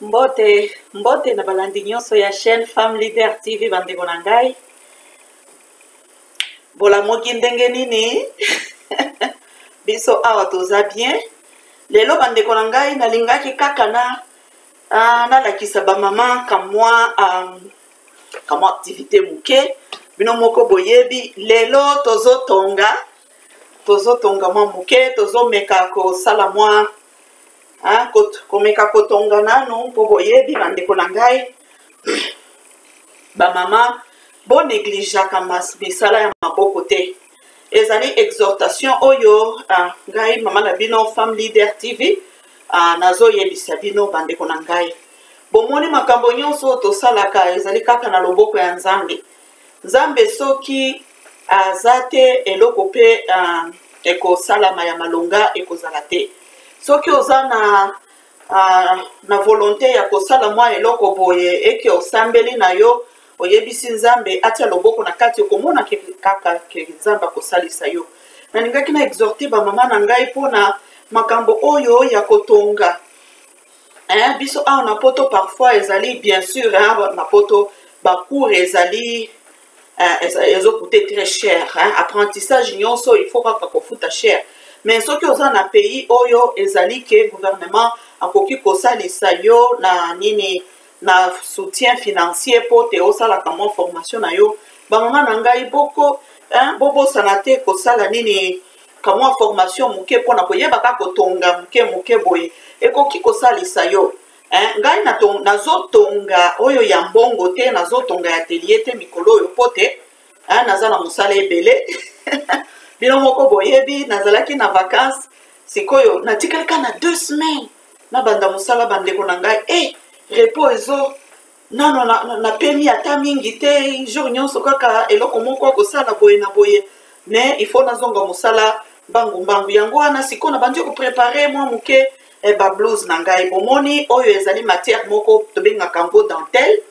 Mbote na balandi nyonso ya chaîne Femme Leader TV bandeko na ngai. Bolamoki ndenge nini? Biso awa toza bien. Lelo bandeko na ngai nalingaki kaka nalakisa ba mama kamwa activité muke. Bino moko boyebi lelo tozotonga mwa muke, tozomeka kosala mwa komeka kotonga nano po boyebi bandeko na ngai. Ba mama bo négligeaka misala ya maboko te. Ezali exhortation oyo ngai mama na bino Femme Leader TV nazo yebisa bino bandeko na ngai. Bomoni makambo nyonso tosalaka ezali kaka na loboko ya Nzambe. Nzambe soki azate eloko pe ekosalama ya malonga ekozala te. Soki oza na volonté ya kosala mwa eloko boye eke osambeli na yo oyebisi Nzambe atia loboko na kati okomona kaka ke Nzambe akosalisa yo. Nalingaki na exhorter ba mama na ngai mpona makambo oyo ya kotonga. Biso awa na poto parfois ezali bien sûr na poto bacours ezali coûté très cher. Apprentissage nyonso il faut kaka kofuta cher. Mais soki oza na pays oyo ezali ke gouvernement akoki kosalisa yo na nini na soutien financier po te osalaka mwa formation na yo, bamama na ngai bobosana te kosala nini kamwa formation muke mpona koyeba kaka kotonga muke boye ekoki kosalisa yo. Ngai nazotonga oyo ya mbongo te, nazotonga ya atelier te mikolo oyo po te naza na mosala ebele. Bino moko boyebi nazalaki na vacances sikoyo natikalika na 2 semaines na banda mosala bandeko na ngai repos ezo nano na pemi ata mingi te jour nyonso kaka eloko moko kosala boye na boye, mais il faut nazonga mosala mbangu yango wana sikoyo na bandi koprepare mwa muke ba blouse na ngai. Bomoni oyo ezali matière moko tobengaka yango dentelle.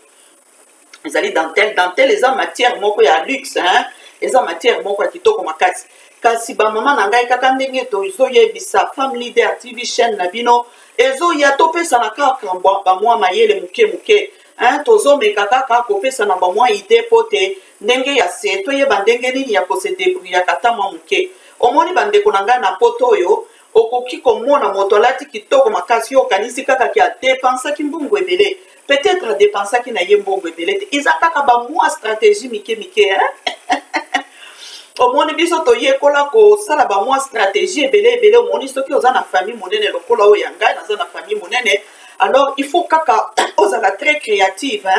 Ezali dentelle eza matière moko ya luxe eza matière moko ya kitoko makasi. Kasi ba mama na ngai kaka ndenge tozoyebisa Femme Leader TV chaîne na bino ezoya topesa na kaka ba mwa mayele muke tozomeka kaka kopesa na ba mwa idée po te ndenge ya se toyeba ndenge nini ya kose débrouiller kata mwa muke. Omoni bandeko na ngai na poto oyo okoki komona moto alati kitoko makasi yo kanisi kaka ki adépensaki mbongo ebele, peut-être adépensaki na ye mbongo ebele te, eza kaka ba mwa stratégie mike omoni biso toyekola kosala ba mwa stratégie ebele. Omoni soki oza na famille monene lokola oyo ya ngai naza na famille monene, alors il faut kaka ozala très créative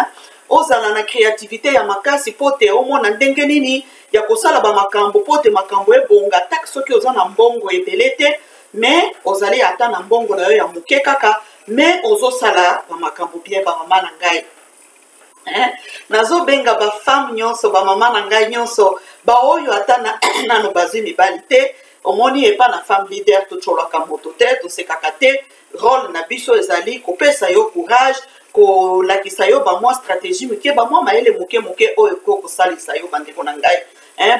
ozala na créativité ya makasi po te omona ndenge nini ya kosala ba makambo po te makambo ebonga tak soki oza na mbongo ebele te, mais ozali ata na mbongo na yo ya muke kaka, mais ozosala ba makambo bien ba mama na ngai. Nazobenga ba femme nyonso ba mama na ngai nyonso ba oyo ata nano bazwi mibali te, omoni epa na Femme Leader tocholaka moto te tosekaka te. Rôle na biso ezali kopesa yo courage kolakisa yo ba mwa stratégie muke ba mwa mayele muke oyo kosalisa yo bandeko na ngai.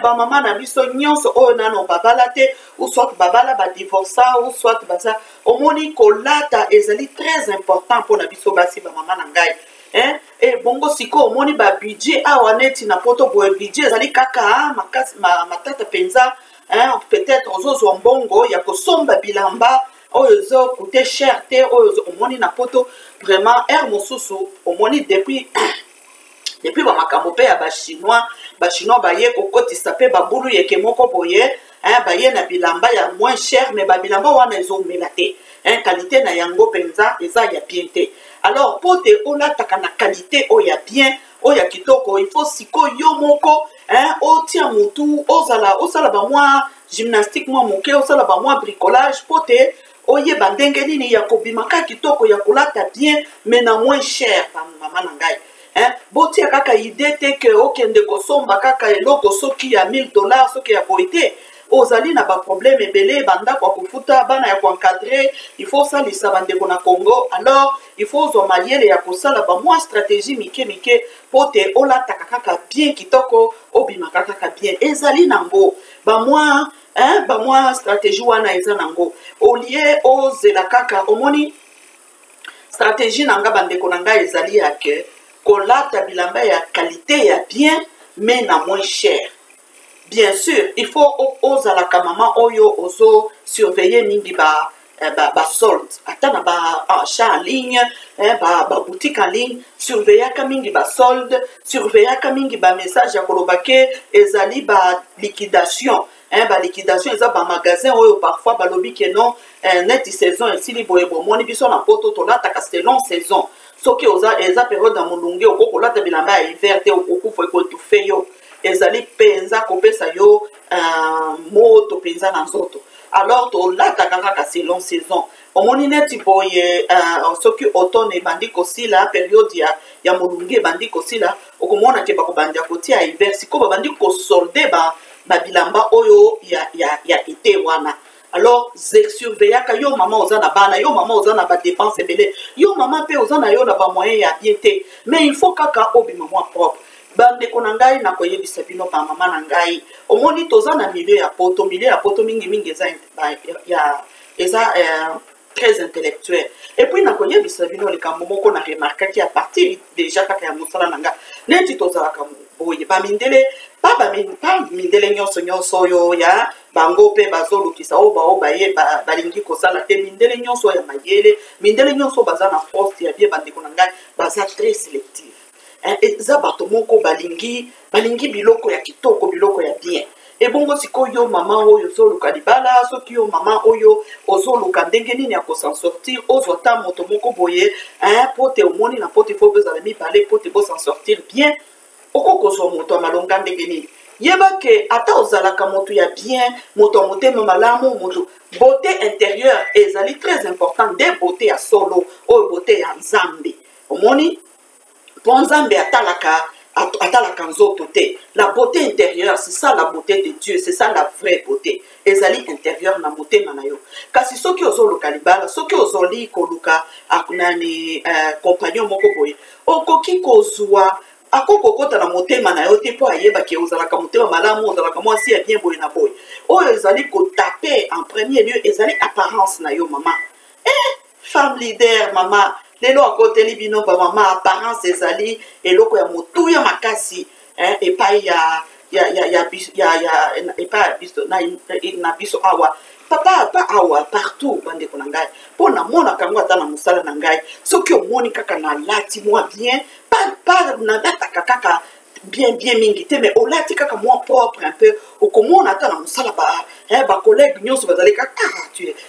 Ba mama na biso nyonso oyo nano babala te ou soit babala ba divorça ou soit baza omoni kolata ezali très important pour na biso basi ba mama na ngai. Bongo siko omoni ba budget awa neti na poto boye budget ezali kaka makasi matata penza peut-être ozozwa mbongo ya kosomba bilamba oyo zo coûter cher te oyo omoni na poto vraiment mosusu omoni depuis ba makambo pe ya ba chinois baye kokotisa pe babulu yeke moko boye baye na bilamba ya moins cher, mais ba bilamba wana ezomela te qualité na yango penza eza ya bien te. Alors po te olataka na qualité oyo ya bien oyo ya kitoko, il faut siko yo moko otia mutu osala ba mwa gymnastique mwa muke osala ba mwa bricolage po te oyeba ndenge nini ya kobimaka kitoko ya kolata bien mais na moins cher pa mama na ngai. Botia kaka idée te ke okende kosomba kaka eloko soki ya $1000 soki ya boye te ozali na ba problème ebele bandako ya kofuta bana ya koencadrer, il faut salisa bandeko na Congo. Alors il faut zo mayele ya kosala ba mwa stratégie mike po te olataka kaka bien kitoko obimaka kaka bien ezali nango ba mwa stratégie wana eza nango. Olie ozela kaka omoni stratégie nanga bandeko nanga ezali ya ke kolata bilamba ya qualité ya bien mais na moins cher. Bien sûr, il faut ozalaka mama oyo ozo surveiller mingi ba solde. Atana ba achat en ligne, ba boutique en ligne, surveillaka mingi ba solde, surveillaka mingi ba message ya kolobake ezali ba liquidation. Ba liquidation eza ba magasin oyo parfois balobi ke non net saison esili boye bomoni biso na poto tolataka selon saison. Soki oza eza période ya molunge okokolata bilamba ya hiver te okufa ekotufe yo. Ezali penza kopesa yo moto penza na nzoto. Alors tolataka kaka selon saison. Omoni neti boye soki automne ebandi kosila période ya molunge ebandi kosila okomona ke bakobanda kotia hiver siko babandi kosolde ba bilamba oyo ya été wana. Alors surveillaka yo mama oza na bana, yo mama oza na ba dépenses ebele, yo mama pe oza na yo na ba moyen ya bien te, mais il faut kaka obima mwa propre. Bandeko na ngai na koyebisa bino ba mama na ngai omoni toza na milieu ya poto mingi eza très intellectuel. Et puis na koyebisa bino likambo moko na remarquaki à partir déjà kaka ya mosala na nga neti tozalaka boye ba mindele mindele nyonso oyo ya bango pe bazolukisa oyo baye balingi kosala te mindele nyonso ya mayele mindele nyonso baza na poste ya bien bandeko na ngai baza très sélectif. Eza bato moko balingi biloko ya kitoko biloko ya bien. Ebongo sikoyo mama oyo ozoluka libala soki yo mama oyo ozoluka ndenge nini ya kosan sortir ozwa ta moto moko boye pote omoni na pote fo bezala mibale pote bo s'en sortir bien okokozwa moto ya malonga ndenge nini yeba ke ata ozalaka moto ya bien moto ya motema malamu moto beauté intérieure ezali très important de beauté ya solo oyo beauté ya nzambe omoni po nzambe atalaka nzoto te. La beauté intérieure, c'est ça la beauté de Dieu, c'est ça la vraie beauté. Ezali intérieure na motema na yo. Kasi soki ozoluka libala, soki ozoli koluka akunani compagnon moko boye, okoki kozwa akokokota na motema na yo te po ayeba ke ozalaka motema malamu ozalaka mwasi ya bien boye na boye. Oyo ezali kotape en premier lieu ezali apparence na yo mama. Femme leader mama lelo akoteli bino ba mama apparence ezali eloko ya motu ya makasi epai ya na biso awa papa awa partout bandeko na ngai mpo namona kango ata na mosala na ngai soki omoni kaka na lati mwa bien pa nalataka kaka bien mingi te mais olati kaka mwa propre un peu okomona ata na mosala ba collègue nyonso bazali kaka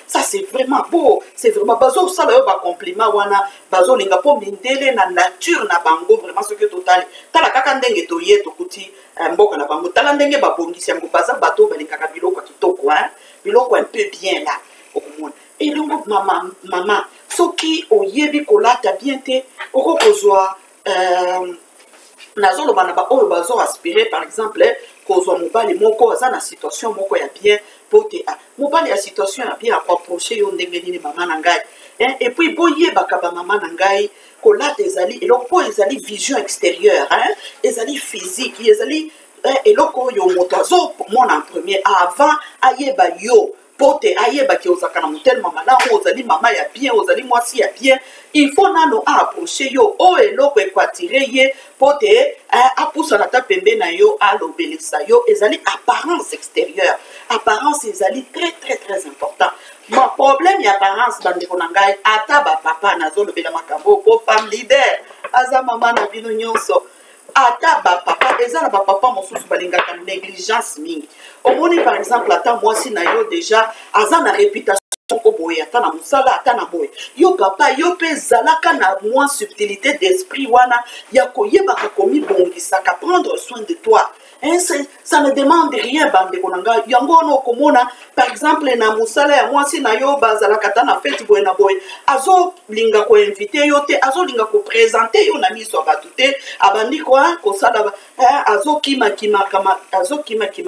ça c'est vraiment beau c'est vraiment bazo sala yo ba compliment wana bazo linga po mindele na nature na bango vraiment ce que total tala kaka ndenge toye tokuti mboka na bango tala ndenge babongisi yango baza bato balingaka biloko kitoko biloko un peu bien là okomona et donc mama soki oyebi kolata bien te okokozwa nazoloba na ba oyo bazo aspirer par exemple kozwa mobali moko aza na situation moko ya bien pote mobali ya situation ya bien approcher yo ndenge nini mama na ngai et puis boyebaka ba mama na ngai kolata ezali eloko po ezali vision extérieure ezali physique ezali eloko oyo moto azomona en premier avant ayeba yo pote ayeba ki ozaka na motelema malamu ozali mama ya bien ozali mwasi ya bien il faut nano approcher yo o eloko ekwatire ye pote apusana ta pembe na yo alobelisa yo ezali apparence extérieure apparence ezali très important ma problème ya apparence bandeko na ngai ata ba papa nazolobela makambo po femme leader aza mama na bino nyonso ata ba papa eza na ba papa mosusu balingaka négligence mingi omoni par exemple ata mwasi na yo déjà aza na réputation ko boye ata na musala ata na boye yo papa yo pe zalaka na moins subtilité d'esprit wana ya koyebaka komibongisaka prendre soin de toi ça ne demande rien bandeko na ngai yango wana okomona par exemple na musala ya mwasi na yo bazalaka ta na fete boye na boye azolinga koinvite yo te azolinga kopresente yo na miso ya bato te abandi kosala azokima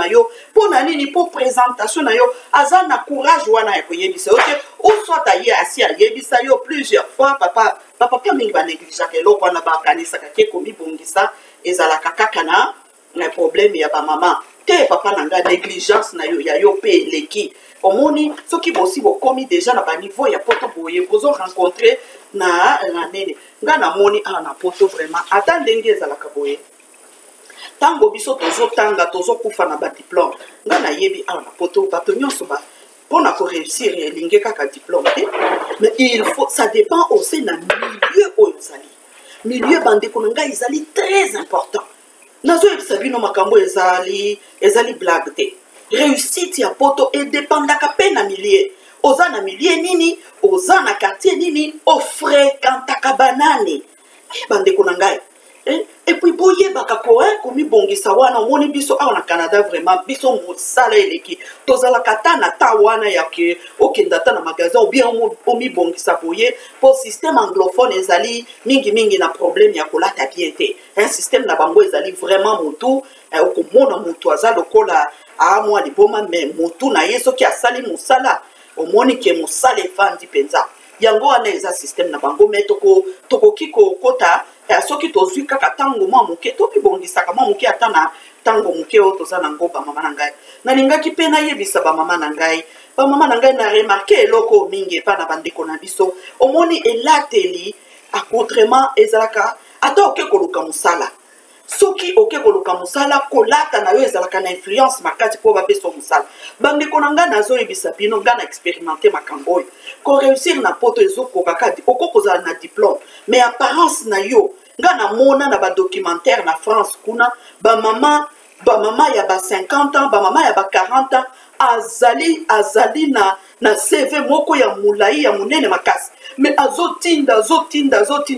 yo mpo na nini mpo présentation na yo aza na courage wana ya koyebisa yo te ou soit aye asi ayebisa yo plusieurs fois papa mingi banegligeaka eloko wana bakanisaka ke komibongisa ezalaka kaka na problème ya ba mama te papa na nga négligence na yo ya yo pe eleki omoni soki bosi bokomi déjà na ba niveau ya poto boye bozo rencontrer na nene nga na moni na poto vraiment ata ndenge ezalaka boye tango biso tozotanga tozokufa na badiplôme nga nayebi na poto bato nyonso mpona koréussir elingi kaka diplôme te mais il faut ça dépend aussi na milieu oyo ezali milieu bandeko na ngai ezali très important nazoyebisa bino makambo ezali blague te réussite ya poto edépendaka mpe na milieu oza na milieu nini oza na quartier nini ofréquentaka banani bandeko na ngai et puis boyebaka komibongisa wana omoni biso awa na Canada vraiment biso mosala eleki tozalaka ta na ta wana yake okenda ta na magasin ou bien omibongisa boye po système anglophone ezali mingi na problème ya kolata bien te un système na bango ezali vraiment motu okomona motu aza lokola mwa liboma mais motu na ye soki asali mosala omoni ke mosala efandi mpenza yango wana eza système na bango me tokoki kokota soki tozwi kaka ntango mwa moke tokibongisaka mwa moke ata na ntango moke oyo toza nango bamama na ngai nalingaki mpe nayebisa bamama na ngai na remarke eloko mingi epa na bandeko na biso omoni elateli accoutrement ezalaka ata oke koluka mosala soki oke koluka mosala kolata na yo ezalaka na influence makati mpo bapesa mosala bandeko na ngai nazoyebisa bino ngai na expérimenté makambo oyo koréussir na poto ezokokaka okokozala na diplôme mais apparence na yo nga na mona na badocumentaire na France kuna bamama ya ba 50 ans bamama ya ba 40 ans azali na CV moko ya mulai ya munene makasi mais azotinda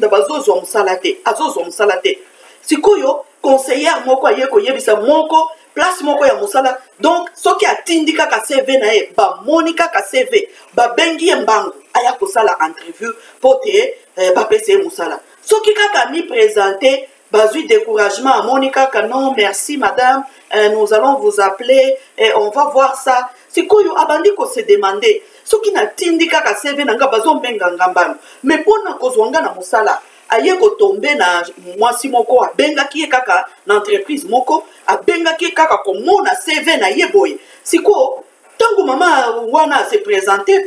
bazozwa mosala te sikoyo conseillère moko aye koyebisa moko place moko ya mosala donc soki atindi kaka CV na ye bamoni kaka CV babengi ye mbangu aya kosala entrevue po te bapesa ye mosala soki kaka mi présenter bazui découragement amoni kaka non merci madame nous allons vous appeler on va voir ça sikoyo abandi ko se demander soki natindi kaka CV nanga bazombenga ngambano mais mpona kozwa nga na mosala aye kotombe na mwasi moko abengaki ye kaka na entreprise moko abengaki ye kaka komona CV na ye boye siko tango mama wana se présenter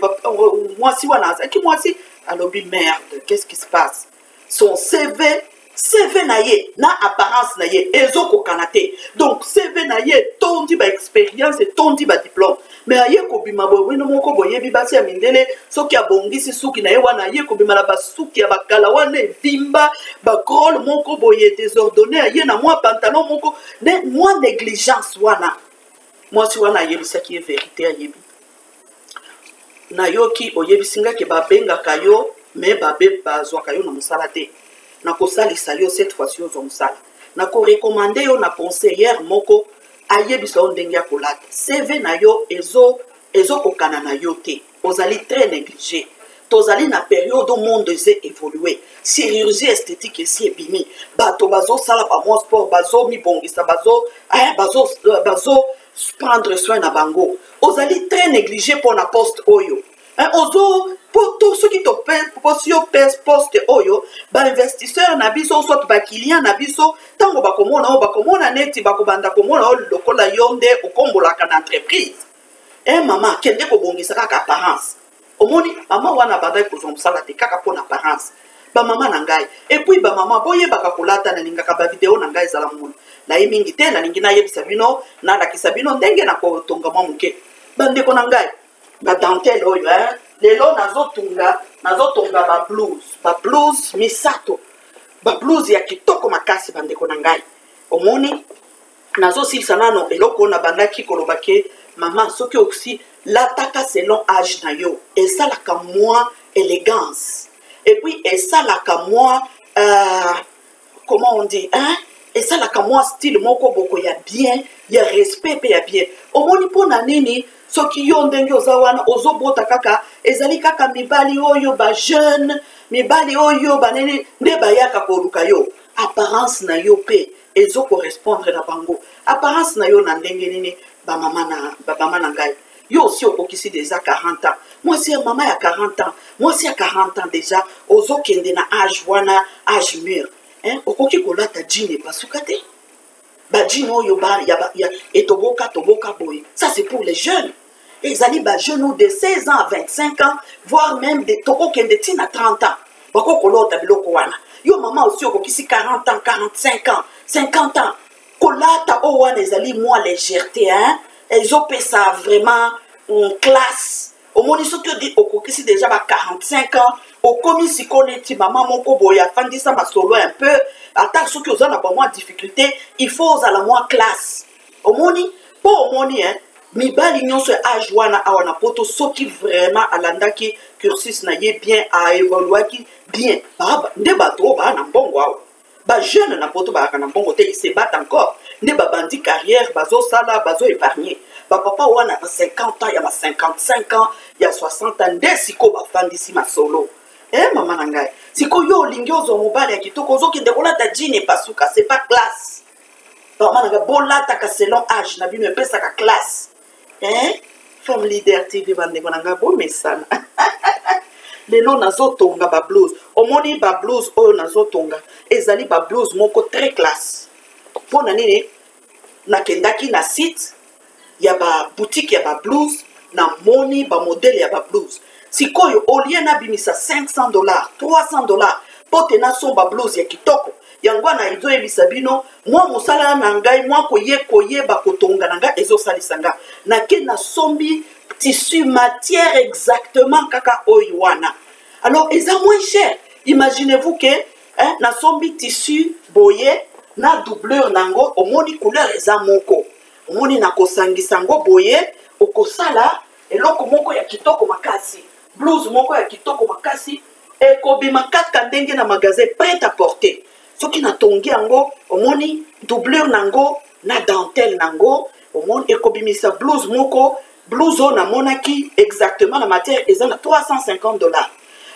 mwasi wana azaki mwasi alobi merde qu'est-ce qui se passe son CV na ye na apparence na ye ezokokana te donc CV na ye tondi ba expérience tondi ba diplôme mais aye kobima boye wino moko boyebi basi ya mindele soki abongisi suki na ye wana aye kobima na basuki ya bakala wana evimba bakrole moko boye désordonné aye na mwa pantalon moko mwa négligence wana mwasi wana ayebisaki ye vérité ayebi nayoki oyebisingaki babengaka yo mais bazwaka yo na mosala te nakosalisa yo cette fois-ci ozwa mosala nakorekomande yo na conseillère moko ayebisa yo ndenge ya kolata CV na yo ezokokana na yo te ozali très négligé tozali na période au monde eze évolué chirurgie esthétique esi ebimi bato bazosala bamwa sport bazomibongisa bazo prendre soin na bango ozali très négligé mpona poste oyo poto soki toposi yo poste oyo bainvestisseur na biso soit baclient na biso ntango bakomona neti bakobanda komona oyo lokola yo nde okombolaka na entreprise mama kende kobongisa kaka apparence omoni mama wana bandaki kozwa mosala te kaka mpona apparence bamama na ngai epuis bamama boyebaka kolata nalingaka bavideo na ngai ezala mona naye mingi te nalingi nayebisa bino nalakisa bino ndenge na kotonga mwa moke bandeko na ngai badantele oyo lelo nazotonga bablouse misato bablouse ya kitoko makasi bandeko na ngai omoni nazosilisa nano eloko oyo nabandaki koloba ke mama soki osi lataka selon âge na yo esalaka mwa élégance et puis esalaka mwa comment on dit esalaka mwa style moko boko ya bien ya respect pe ya bien omoni mpona nini soki yo ndenge oza wana ozobota kaka ezali kaka mibali oyo bajeune mibali oyo banene nde bayaka koluka yo apparence na yo pe ezokorespondre na bango apparence na yo na ndenge nini bamama na ngai yo aussi okokisi déjà 40 ans mwasi ya mama ya 40 ans mwasi ya 40 ans déjà ozokende na âge wana âge mûr okoki kolata jean epasuka te bajin oyo etoboka boye ça c'est pour les jeunes ezali ba jeunes de 16 ans à 25 ans voire même de tokokende tina 30 ans bakokolota biloko wana yo mama aussi okokisi 40 ans 45 ans 50 ans kolata o wana ezali moi légèreté hein ezopesa vraiment classe omoni soki odi okokisi déjà ba 45 ans okomi siko neti mama moko boye afandisa masolo un peu ata soki oza na bamwa difficulté il faut ozala mwa classe omoni po omoni hein mibali nyonso age wana awa na poto soki vraiment alandaki cursus na ye bien aévoluaki bien nde bato baa na mbongo awa bajeune na poto baaka na mbongo te ils se battent encore nde babandi carrière bazosala bazoépargne bapapa wana ba 50 ans ya ba 55 ans ya 60 ans nde siko bafandisi masolo mama na ngai siko yo olingi ozwa mobali ya kitoko ozokende kolata jine epasuka c'est pas classe mama na ngai bolataka selon age na bino epesaka classe Femme Leader TV bandeko na ngai bomesana lelo nazotonga ba blues omoni ba blues oyo nazotonga ezali ba blues moko très classe mpona nini nakendaki na site ya ba boutique ya ba blues na moni ba modèle ya ba blues sikoyo olie nabimisa $500 $300 po te nasomba blues ya kitoko yango wana ezoyebisa bino mwa mosala na ngai mwa koyeba kotonga na ngai ezosalisa nga nake nasombi tissu matière exactement kaka oyo wana alors eza moins cher imaginez-vous que nasombi tissu boye na doubleur nango omoni couleur eza moko omoni nakosangisa ngo boye okosala eloko moko ya kitoko makasi blouse moko ya kitoko makasi ekobima kaka ndenge na magasin prêt à porter soki natongi yango omoni doubleur nango na dentelle nango omoni ekobimisa blouse moko blouse oyo namonaki exactement la matière eza na $350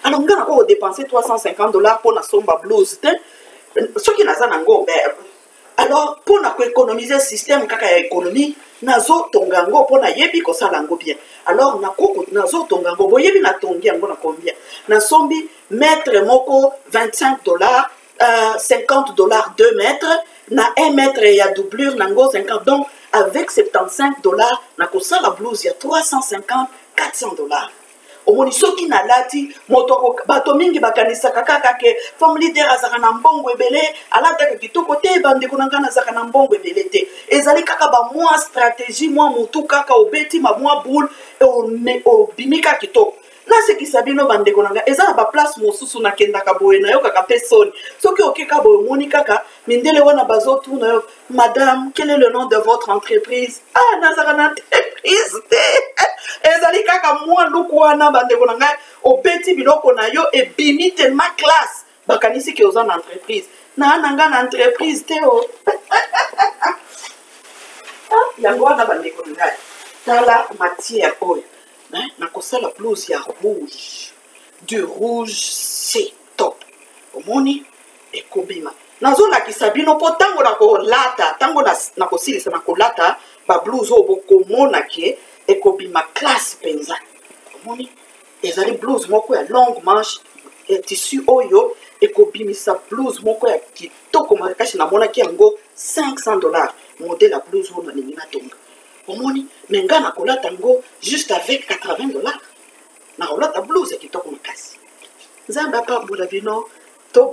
alors nga nako kodepense $350 mpo nasomba blouse te soki naza nango alors mpo na koéconomiser système kaka ya économie nazotonga yango mpo nayebi kosala yango bien alors nazotonga yango boyebi natongi yango na combien nasombi mètre moko $25 $50 2 mètres na 1 mètre ya doublure nango 50 donc avec $75 nakosala blouse ya $350 $400 omoni soki nalati moto bato mingi bakanisaka kaka ke Femme Leader azaka na mbongo ebele alataka kitoko te bandeko na ngai nazaka na mbongo ebele te ezali kaka bamwa stratégie mwa motu kaka obeti bamwa boule obimika kitoko nasekisa bino bandeko na ngai eza na baplace mosusu nakendaka boye nayokaka mpe soni soki okeka boye omoni kaka mindele wana bazotuna yo madame quel est le nom de votre entreprise nazaka na entreprise te ezali kaka mwa luku wana bandeko na ngai obeti biloko na yo ebimi te ma classe bakanisi ke oza na entreprise na nanga na entreprise te yango wana bandeko na ngai tala matière oyo nakosala blouse ya rouge du rouge c'est top omoni ekobima nazolakisa bino mpo ntango nakolata ntango nakosilisa nakolata bablouse oyo bokomona ke ekobima classe mpenza omoni ezali blouse moko ya longue manche tissu oyo ekobimisa blouse moko ya kitoko makasi namonaki yango $500 modèle ya blouse oyo nalingi natonga omoni me nga nakolata yango juste avec $80 nakolata blouse ya kitoko makasi nzambe apambola bino to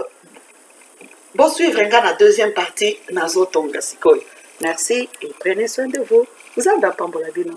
bosuivre nga na deuxième partie nazotonga sikoyo merci et prenez soin de vous nzambe apambola bino